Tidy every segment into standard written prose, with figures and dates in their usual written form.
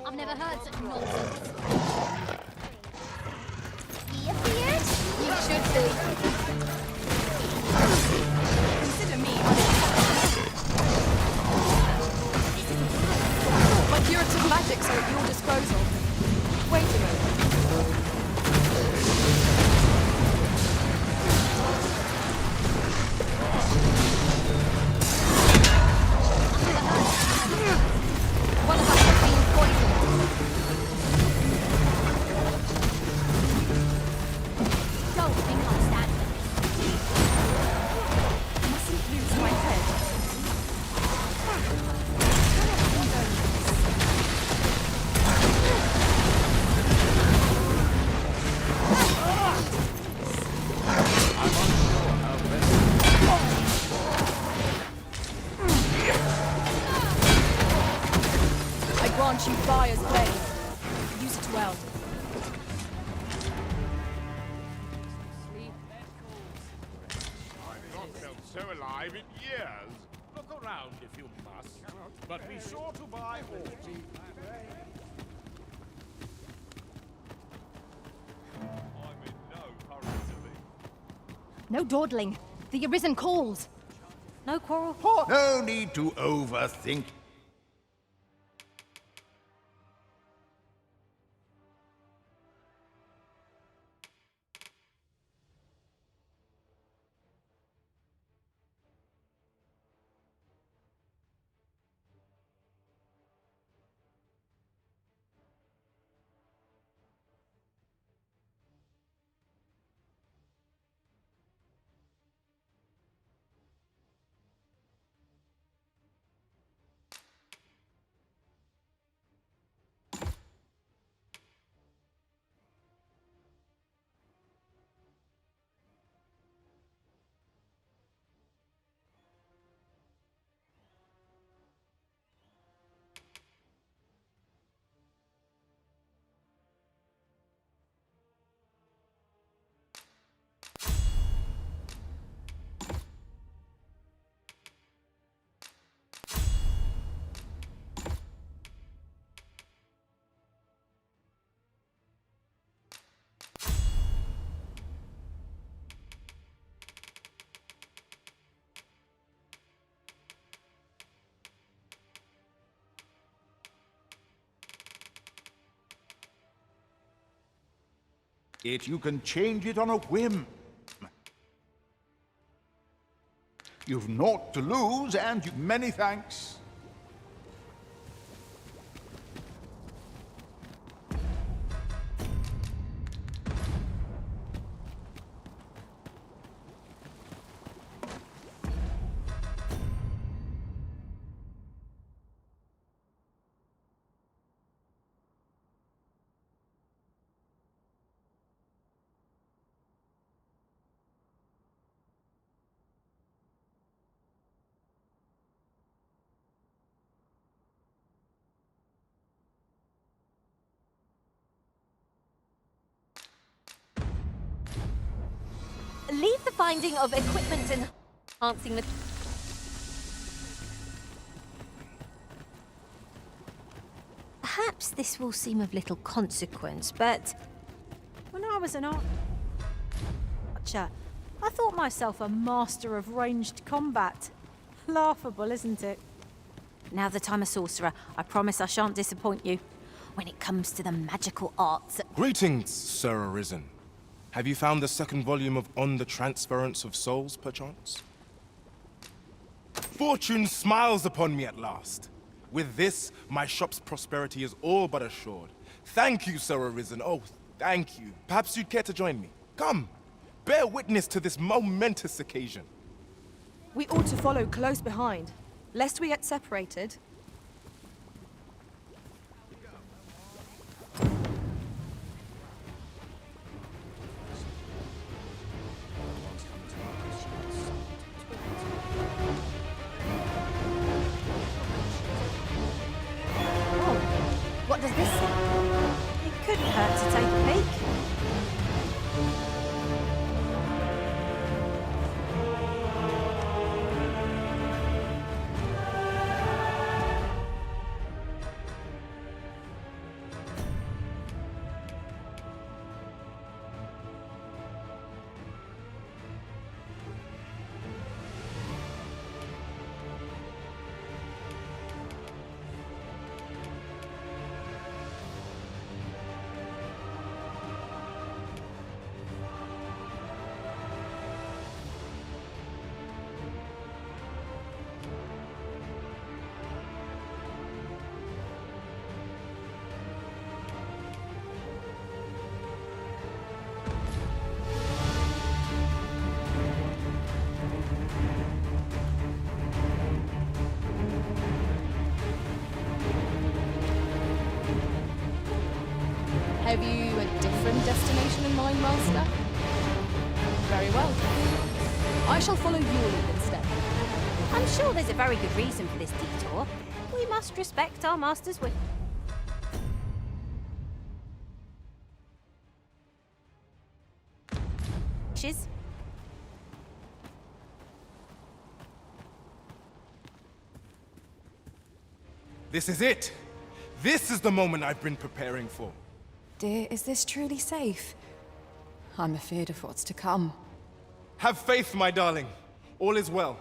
I've never heard such nonsense. You feared? You should be. Consider me my curative magics are at your disposal. Wait a moment. One of us has been poisoned. Don't think I'll stand for this. I mustn't lose my head. I grant you fire's blade. Use it well. I've not felt so alive in years. Look around if you must, but be sure to buy all. I'm in no hurry to leave. No dawdling. The Arisen calls. No quarrel. No need to overthink. You can change it on a whim. You've naught to lose, and many thanks. Leave the finding of equipment enhancing the... Perhaps this will seem of little consequence, but... When I was an archer, I thought myself a master of ranged combat. Laughable, isn't it? Now that I'm a sorcerer, I promise I shan't disappoint you. When it comes to the magical arts... Greetings, Sir Arisen. Have you found the second volume of On the Transference of Souls, perchance? Fortune smiles upon me at last. With this, my shop's prosperity is all but assured. Thank you, Sir Arisen. Oh, thank you. Perhaps you'd care to join me. Come, bear witness to this momentous occasion. We ought to follow close behind, lest we get separated. What does this say? It couldn't hurt to take a peek. direction in mind, Master? Very well. I shall follow your lead instead. I'm sure there's a very good reason for this detour. We must respect our master's wishes. This is it! This is the moment I've been preparing for. Dear, is this truly safe? I'm afraid of what's to come. Have faith, my darling. All is well.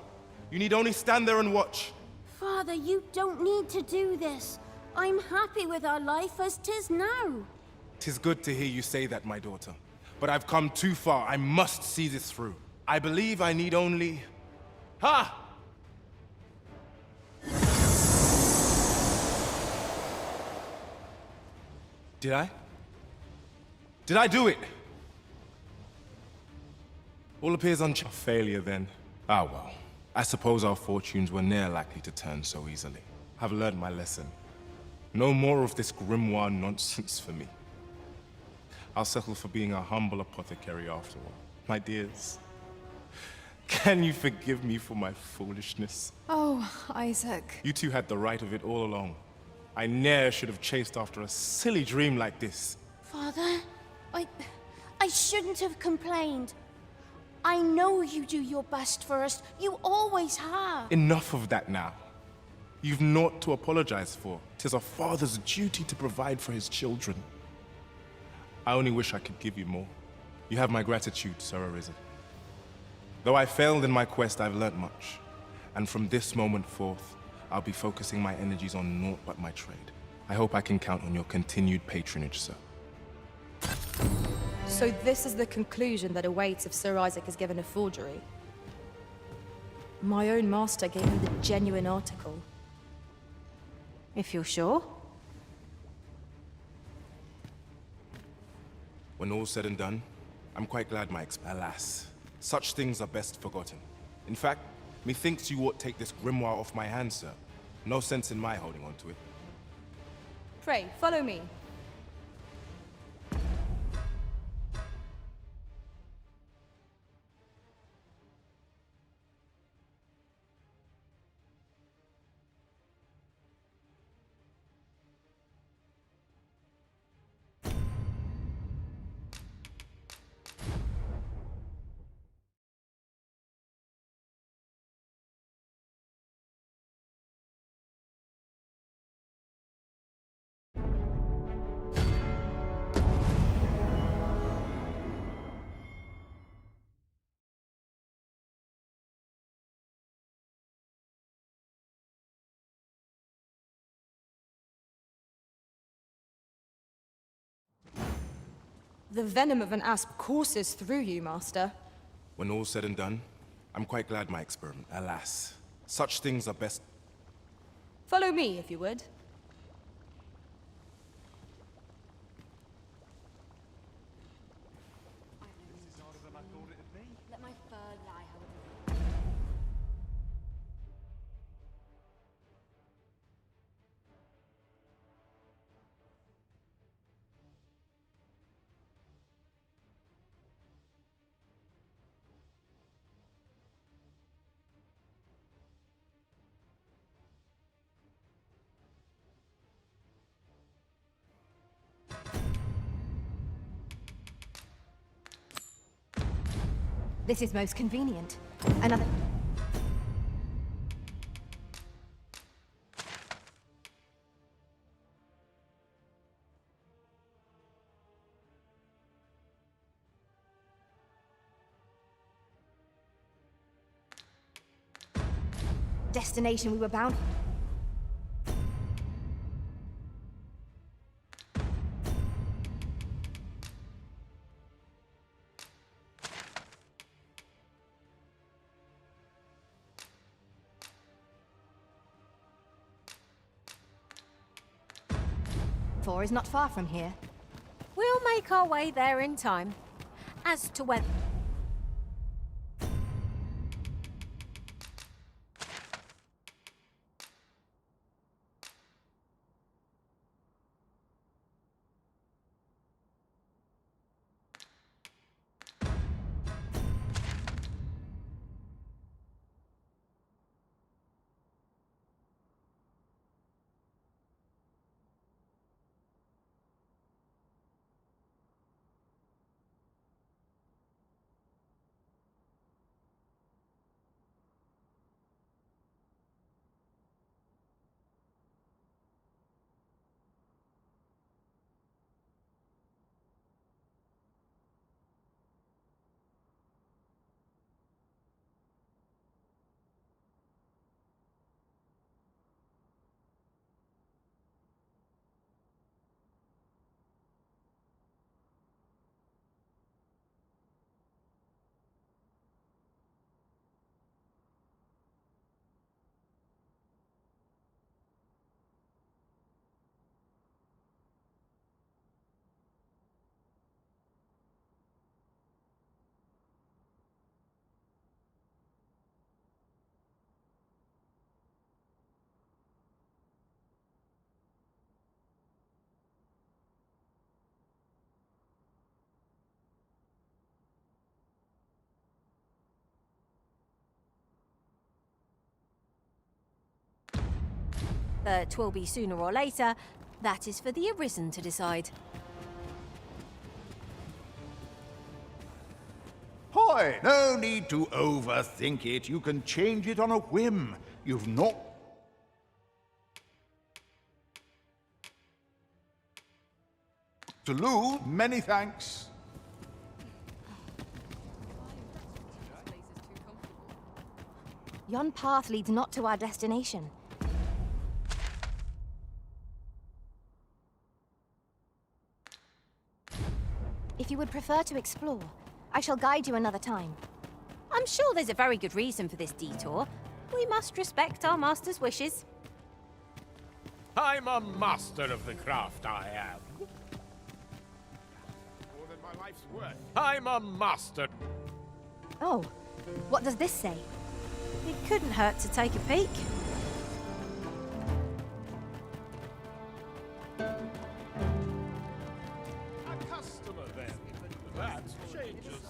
You need only stand there and watch. Father, you don't need to do this. I'm happy with our life as 'tis now. 'Tis good to hear you say that, my daughter. But I've come too far. I must see this through. I believe I need only... Ha! Did I? Did I do it? All appears a failure then. Ah well. I suppose our fortunes were ne'er likely to turn so easily. I've learned my lesson. No more of this grimoire nonsense for me. I'll settle for being a humble apothecary after all. My dears, can you forgive me for my foolishness? Oh, Isaac. You two had the right of it all along. I ne'er should have chased after a silly dream like this. Father, I shouldn't have complained. I know you do your best for us. You always have. Enough of that now. You've naught to apologize for. 'Tis a father's duty to provide for his children. I only wish I could give you more. You have my gratitude, Sir Arisen. Though I failed in my quest, I've learnt much. And from this moment forth, I'll be focusing my energies on naught but my trade. I hope I can count on your continued patronage, sir. So this is the conclusion that awaits if Sir Isaac is given a forgery. My own master gave him the genuine article. If you're sure. When all's said and done, I'm quite glad alas, such things are best forgotten. In fact, methinks you ought take this grimoire off my hands, sir. No sense in my holding on to it. Pray, follow me. The venom of an asp courses through you, Master. When all's said and done, I'm quite glad my experiment, alas. Such things are best... Follow me, if you would. Let my fur lie, however. This is most convenient. Another... destination we were bound... for is not far from here. We'll make our way there in time. As to whether... Whether 'twill be sooner or later, that is for the Arisen to decide. Hoy, no need to overthink it. You can change it on a whim. You've not to lose. Many thanks. Yon path leads not to our destination. If you would prefer to explore, I shall guide you another time. I'm sure there's a very good reason for this detour. We must respect our master's wishes. I'm a master of the craft, I am. More than my life's worth. I'm a master. Oh, what does this say? It couldn't hurt to take a peek. A customer, then. That changes things.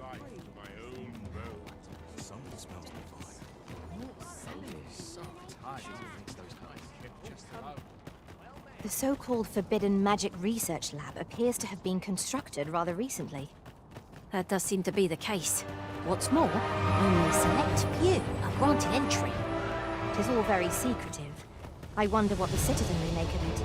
Life to my own road. Something smells divine. So tired of those guys. The so-called Forbidden Magic Research Lab appears to have been constructed rather recently. That does seem to be the case. What's more, only a select few are granted entry. It is all very secretive. I wonder what the citizenry make of it.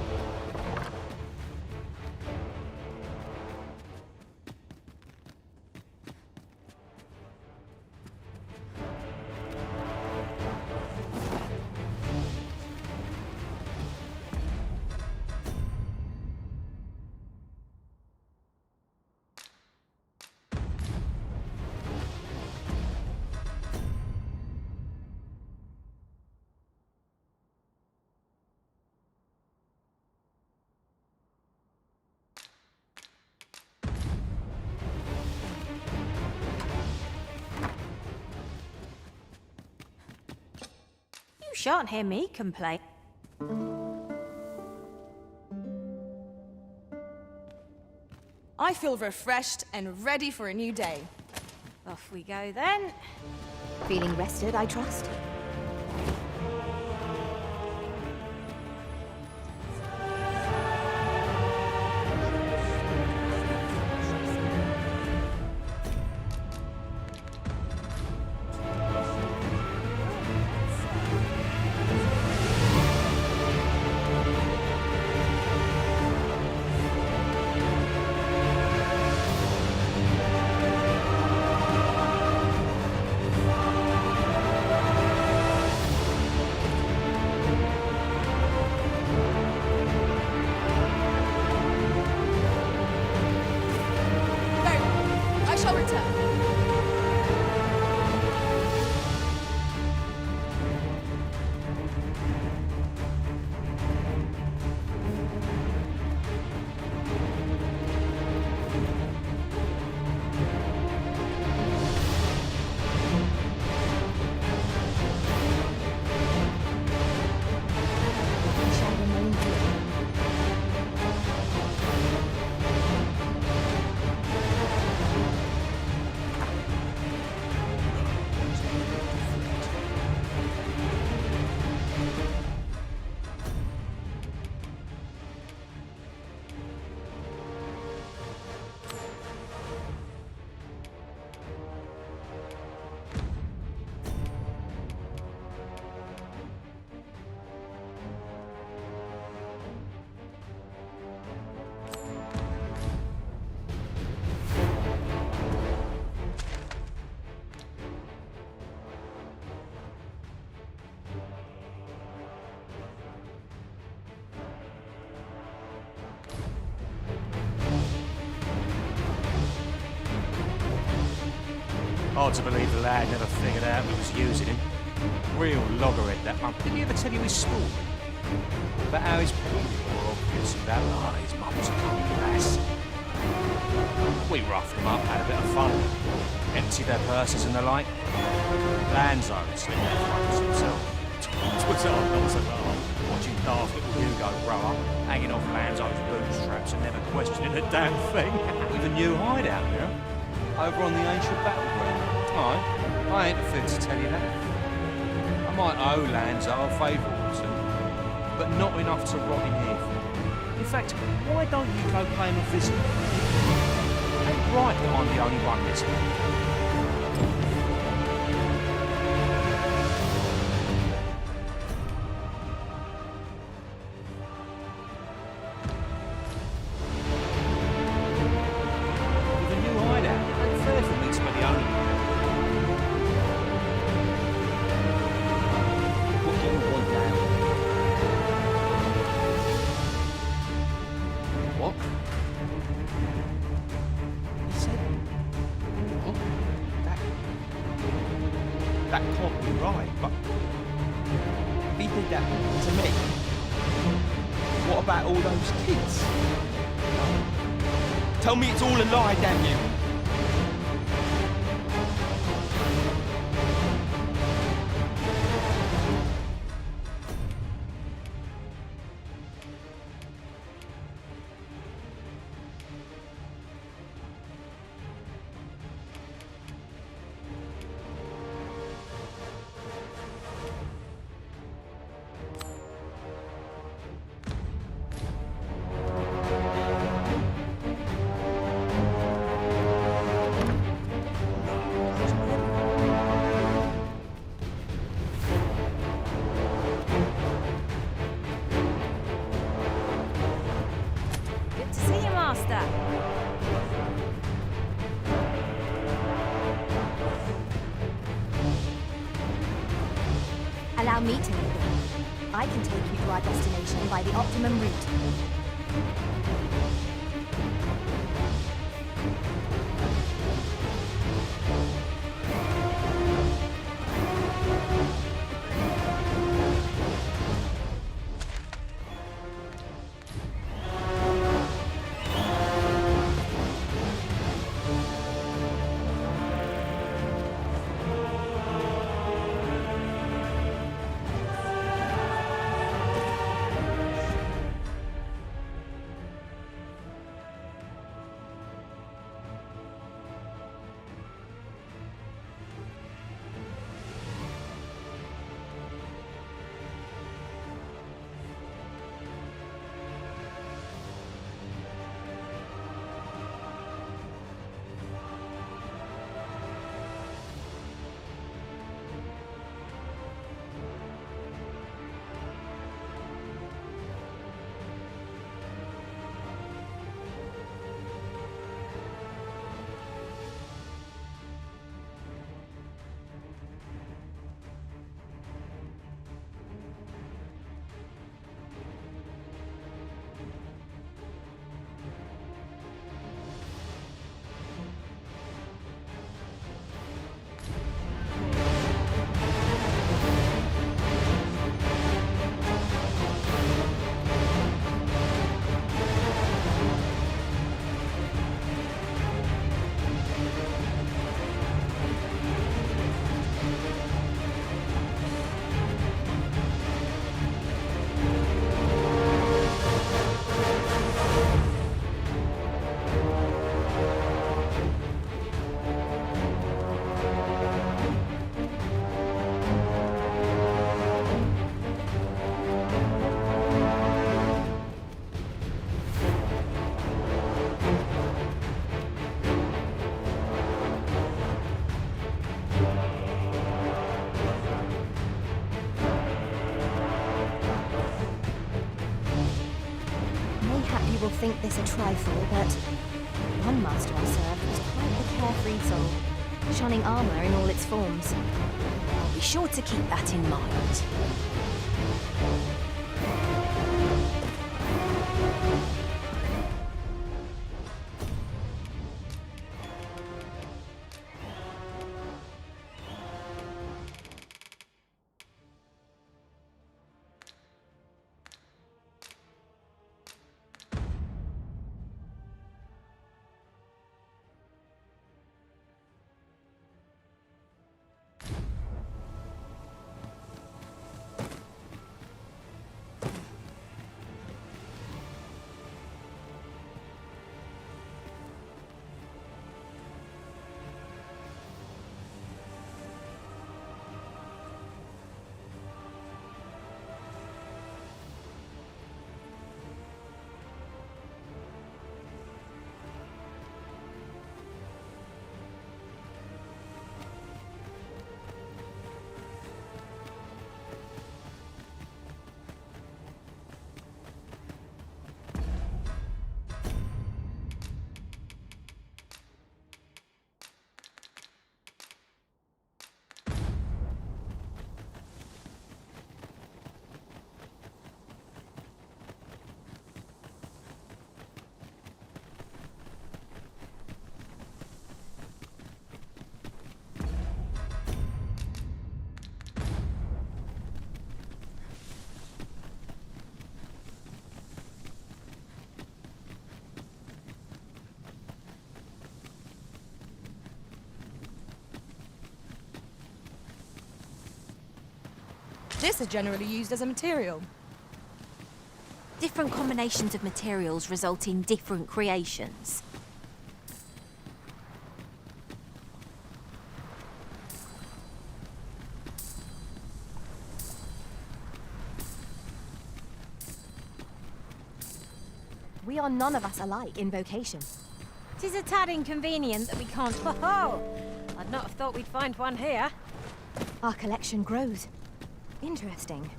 You shan't hear me complain. I feel refreshed and ready for a new day. Off we go then. Feeling rested, I trust? Very well. I shall return. I shall remain here. Hard to believe the lad never figured out he was using him. Real loggerhead, that one. Did he ever tell you his story? About how his people were obvious about his mum's a coming lass. We roughed them up, had a bit of fun. Emptied their purses and the like. Lanzo slipped their throats himself. Twas our not so laugh, watching daft little Hugo grow up, hanging off Lanzo's bootstraps and never questioning a damn thing. With a new hideout now, over on the ancient battleground. I ain't the fit to tell you that. I might owe Lanzo a favour or two. but not enough to rot in here. In fact, why don't you go pay him a visit? Ain't right that I'm the only one missing. With a new hideout, it ain't fair for me to be the only one. What do you want now? What? He said, What? That can't be right, but if he did that to me, what about all those kids? Tell me it's all a lie, damn you! Good to see you, Master. Allow me to lead the way. I can take you to our destination by the optimum route. You will think this a trifle, but one master I served was quite the carefree soul, shunning armor in all its forms. I'll be sure to keep that in mind. This is generally used as a material. Different combinations of materials result in different creations. We are none of us alike in vocation. 'Tis a tad inconvenient that we can't. Oh, I'd not have thought we'd find one here. Our collection grows. Interesting.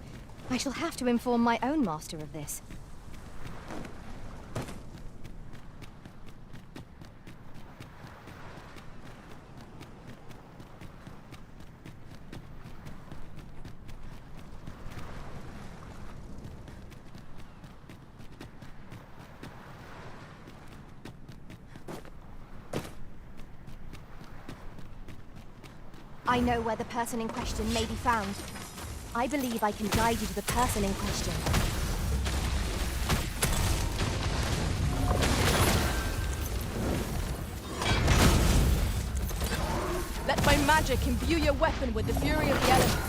I shall have to inform my own master of this. I know where the person in question may be found. I believe I can guide you to the person in question. Let my magic imbue your weapon with the fury of the elements.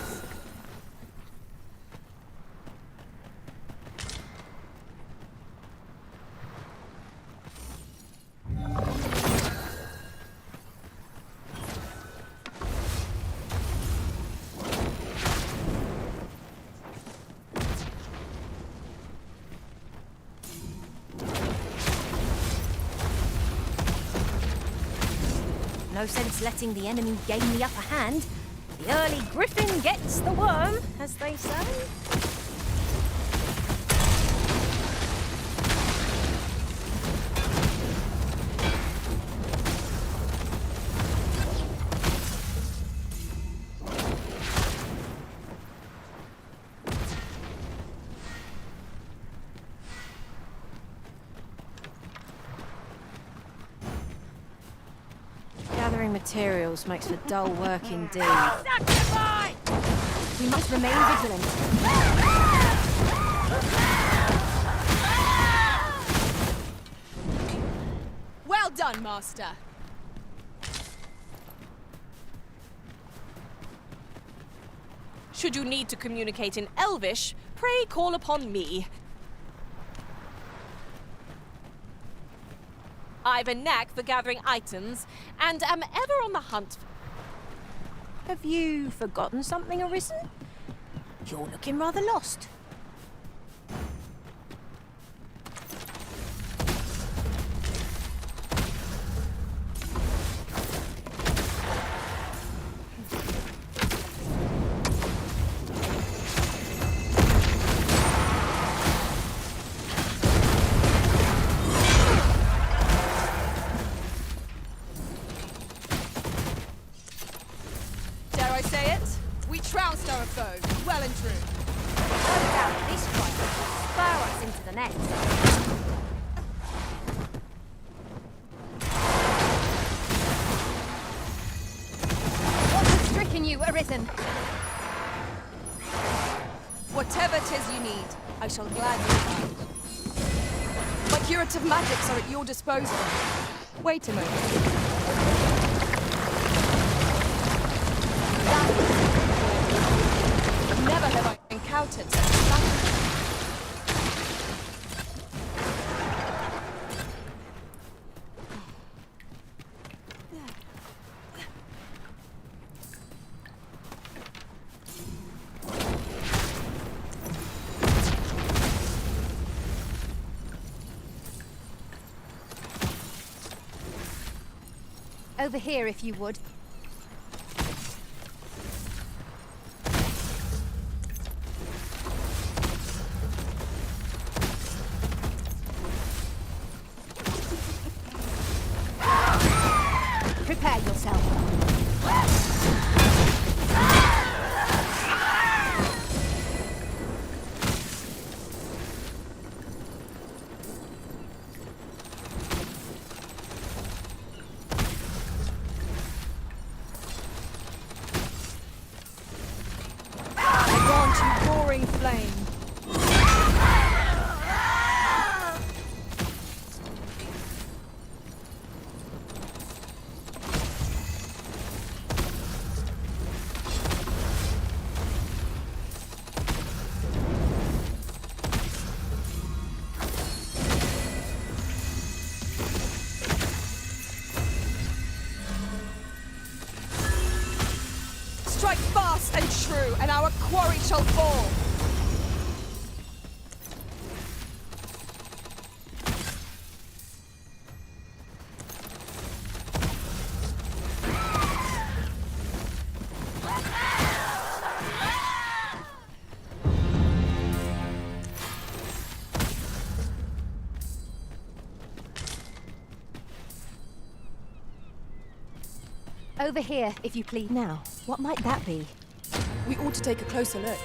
No sense letting the enemy gain the upper hand. The early griffin gets the worm, as they say. Gathering materials makes for dull work indeed. We must remain vigilant. Well done, Master. Should you need to communicate in Elvish, pray call upon me. I've a knack for gathering items, and am ever on the hunt. Have you forgotten something, Arisen? You're looking rather lost. Dare I say it? We trounced our foe, well and true. No doubt this fight will spur us into the next. What has stricken you, Arisen? Whatever 'tis you need, I shall gladly provide. My curative magics are at your disposal. Wait a moment. Never have I encountered such a battle. Over here, if you would. Prepare yourself. I want you roaring flame. Fast and true, and our quarry shall fall. Over here, if you please. Now, what might that be? We ought to take a closer look.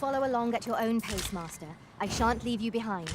Follow along at your own pace, Master. I shan't leave you behind.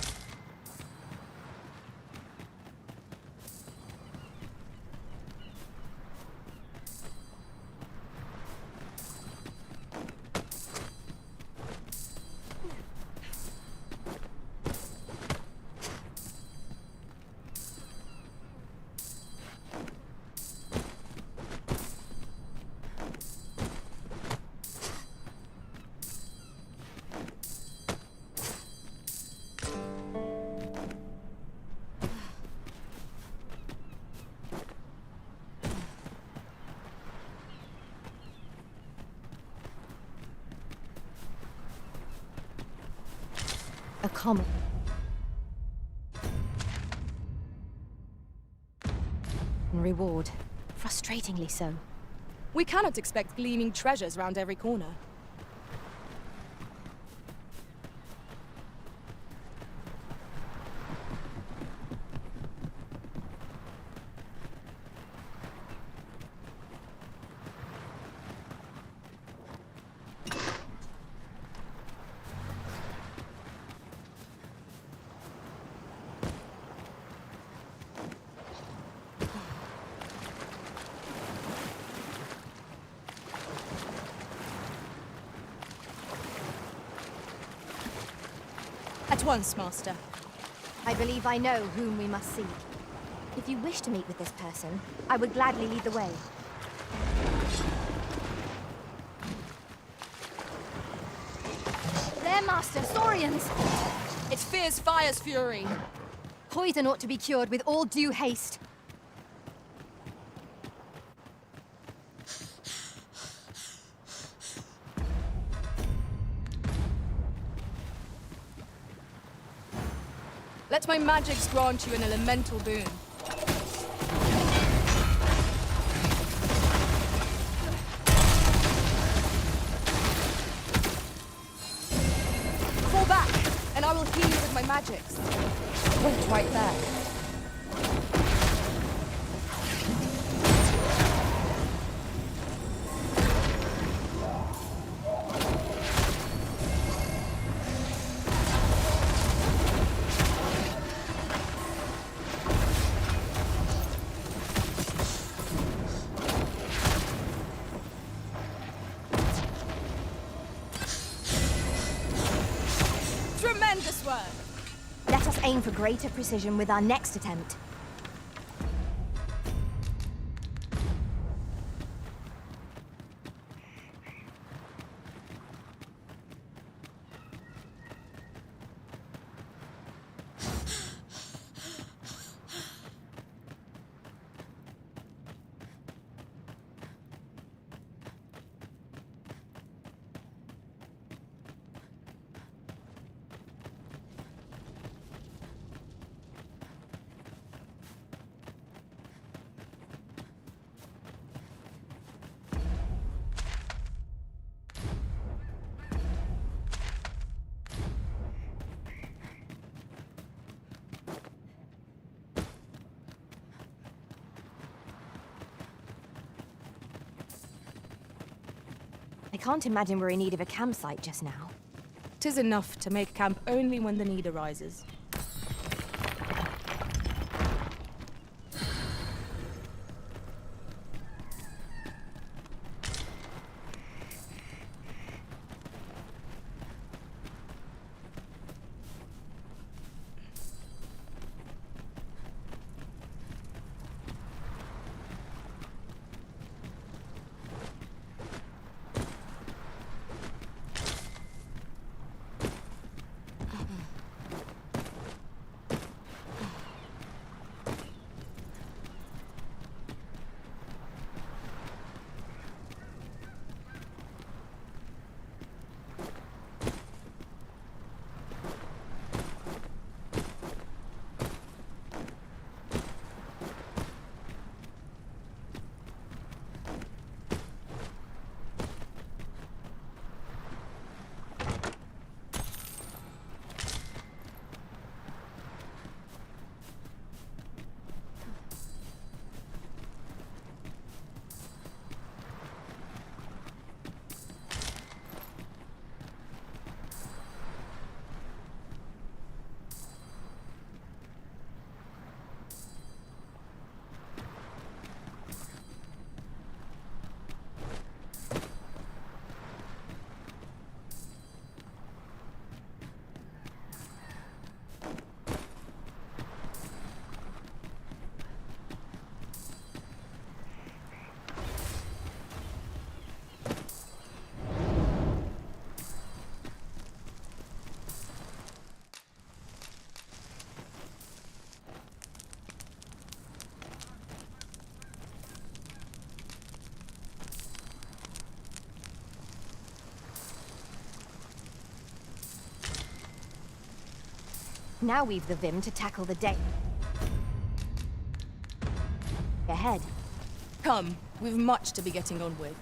A comet. Reward. Frustratingly so. We cannot expect gleaming treasures round every corner. At once, Master. I believe I know whom we must seek. If you wish to meet with this person, I would gladly lead the way. There, Master, Saurians! It fears fire's fury. Poison ought to be cured with all due haste. Let my magics grant you an elemental boon. Fall back, and I will heal you with my magics. Wait right there. Tremendous work! Let us aim for greater precision with our next attempt. I can't imagine we're in need of a campsite just now. 'Tis enough to make camp only when the need arises. Now we've the vim to tackle the day ahead. Come, we've much to be getting on with.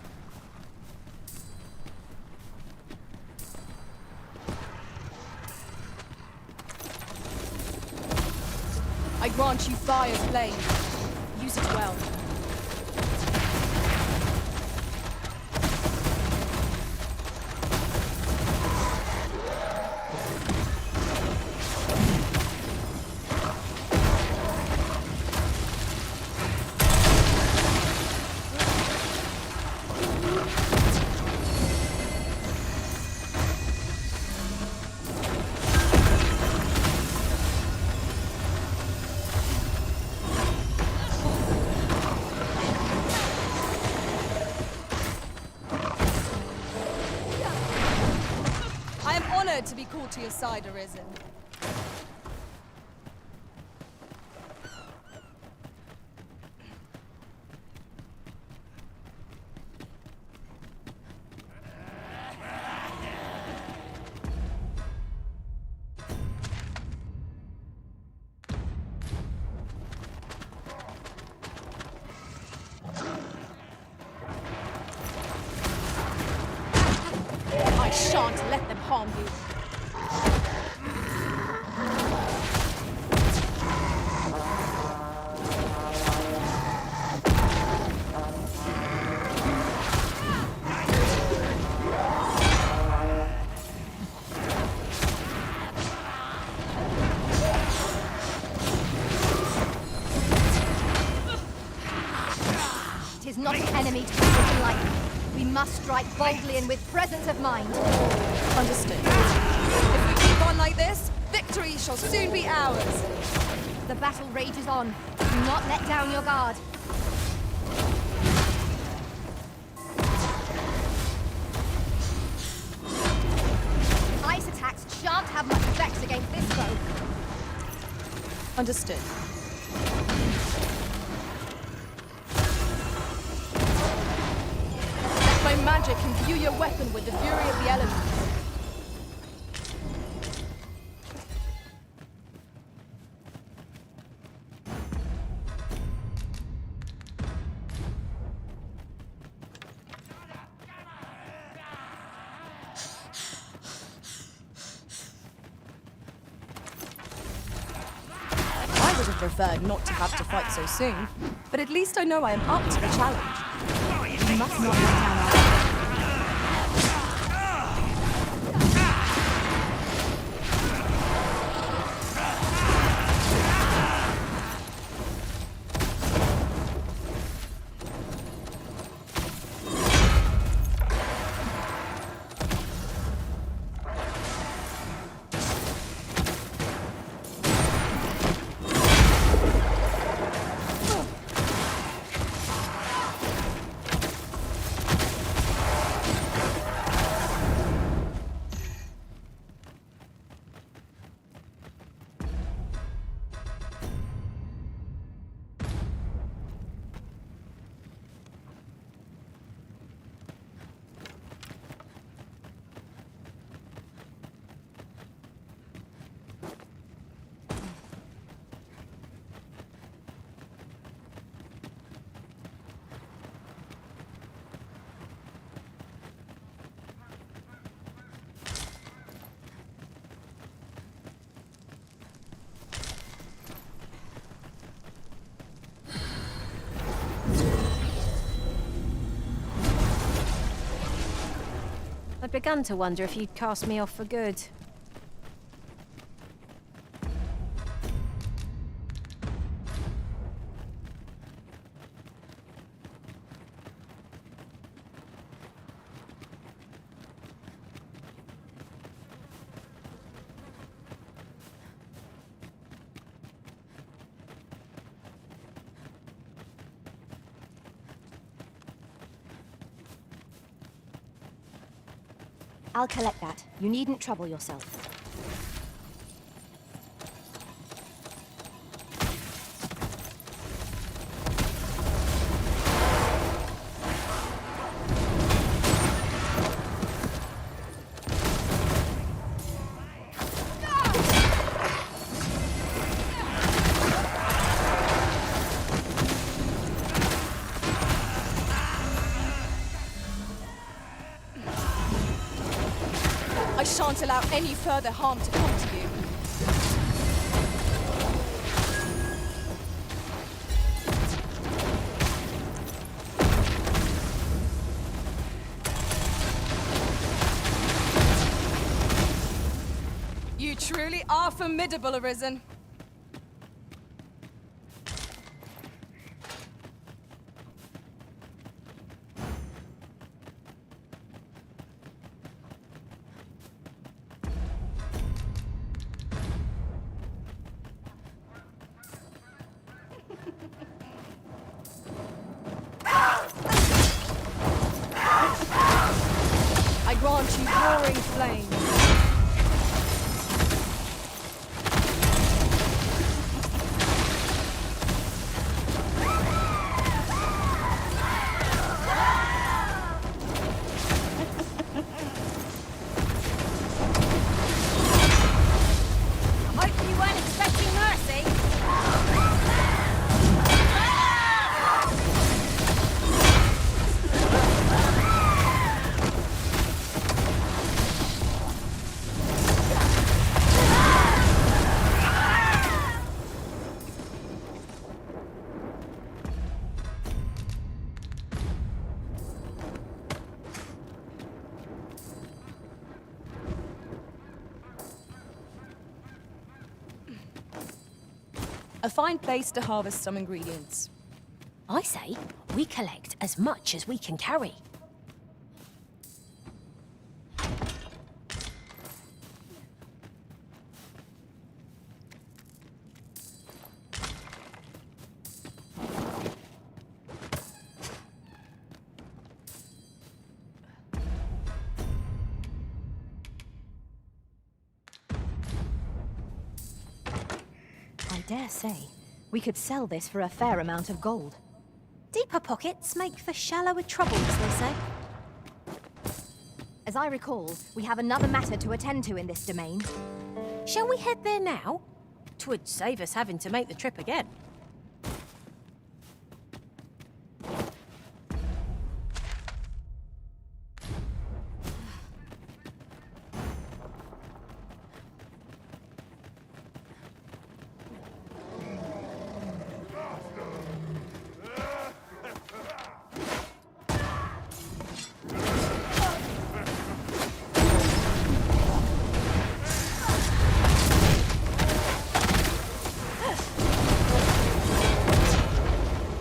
I grant you fire's blade. Use it well. To be called to your side, Arisen. I shan't let them harm you. It is not an enemy to be looking like. We must strike boldly and with presence of mind. Understood. If we keep on like this, victory shall soon be ours. The battle rages on. Do not let down your guard. Ice attacks shan't have much effect against this foe. Understood. Let my magic imbue your weapon with the fury of the elements. I would have preferred not to have to fight so soon, but at least I know I am up to the challenge. We must not let down our guard. I'd begun to wonder if you'd cast me off for good. I'll collect that. You needn't trouble yourself. I shan't allow any further harm to come to you. You truly are formidable, Arisen. I grant you roaring flame. I hope you weren't expecting mercy. A fine place to harvest some ingredients. I say we collect as much as we can carry. I dare say, we could sell this for a fair amount of gold. Deeper pockets make for shallower troubles, they say. As I recall, we have another matter to attend to in this domain. Shall we head there now? 'Twould save us having to make the trip again.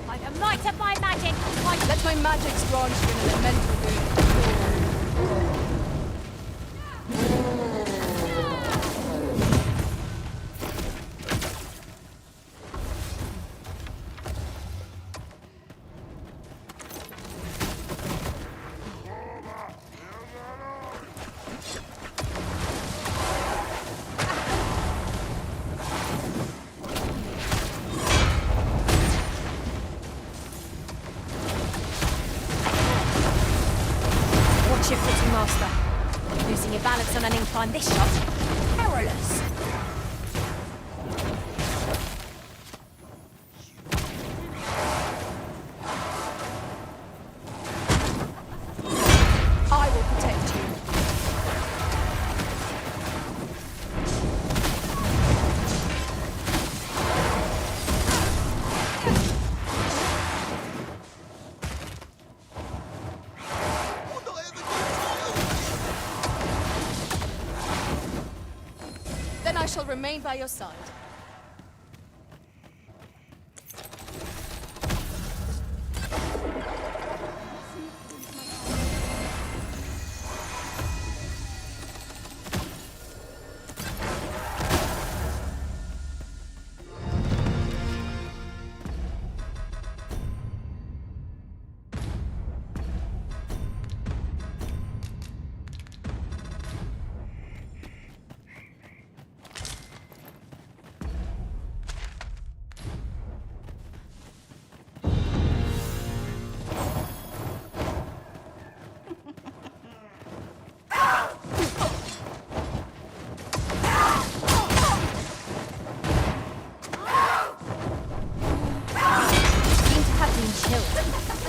By the might of my magic, Let my magics grant you an elemental boon. watch your footing, Master. Losing your balance on an incline this shot, perilous. I will protect you. shall remain by your side.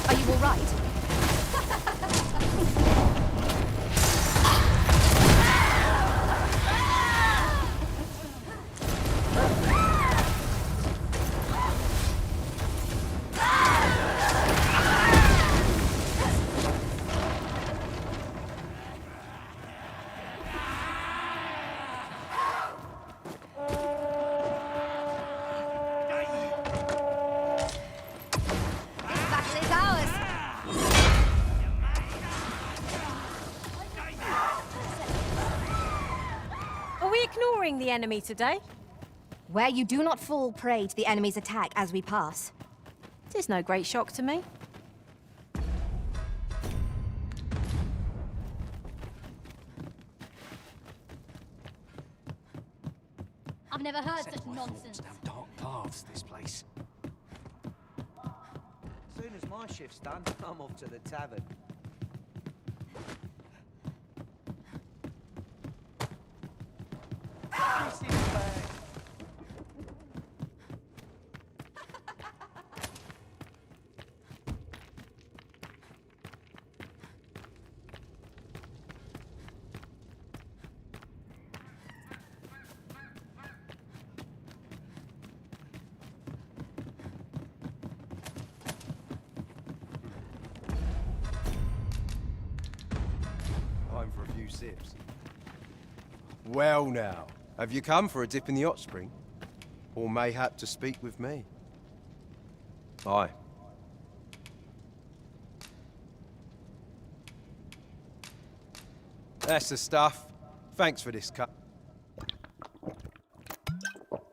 Are you all right? Are we ignoring the enemy today? Where you do not fall prey to the enemy's attack as we pass. It is no great shock to me. I've never heard such nonsense. Down dark paths, this place. As soon as my shift's done, I'm off to the tavern. Time for a few sips. Well now, have you come for a dip in the hot spring? Or mayhap to speak with me? Aye. That's the stuff. Thanks for this cup.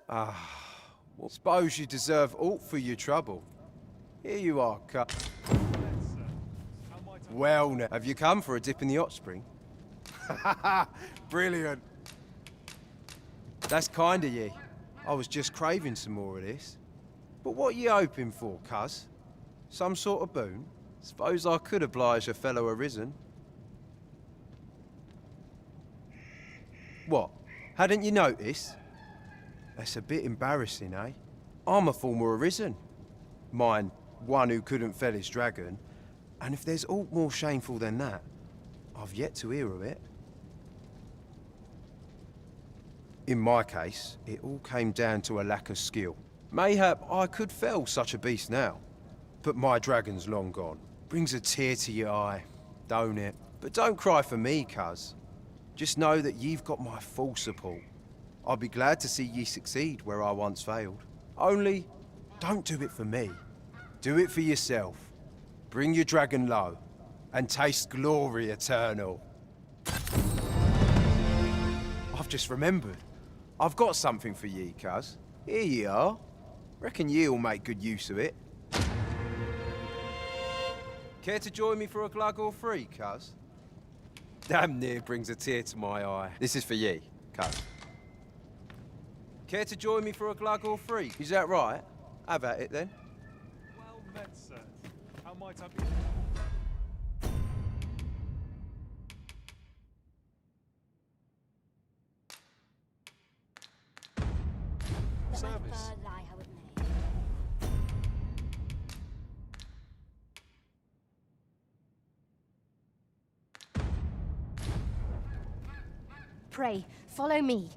Well, suppose you deserve aught for your trouble. Here you are, cup. Well now, have you come for a dip in the hot spring? Brilliant. That's kind of ye. I was just craving some more of this. But what you hoping for, cuz? Some sort of boon? Suppose I could oblige a fellow arisen. What? Hadn't you noticed? That's a bit embarrassing, eh? I'm a former arisen. Mine, one who couldn't fell his dragon. And if there's aught more shameful than that, I've yet to hear of it. In my case, it all came down to a lack of skill. Mayhap I could fell such a beast now, but my dragon's long gone. Brings a tear to your eye, don't it? But don't cry for me, cuz. Just know that you've got my full support. I'll be glad to see ye succeed where I once failed. Only, don't do it for me. Do it for yourself. Bring your dragon low, and taste glory eternal. I've just remembered. I've got something for ye, cuz. Here ye are. Reckon ye'll make good use of it. Care to join me for a glug or three, cuz? Damn near brings a tear to my eye. This is for ye, cuz. Care to join me for a glug or three? Is that right? Have at it then. Well met, sir. How might I be? Service. Pray, follow me.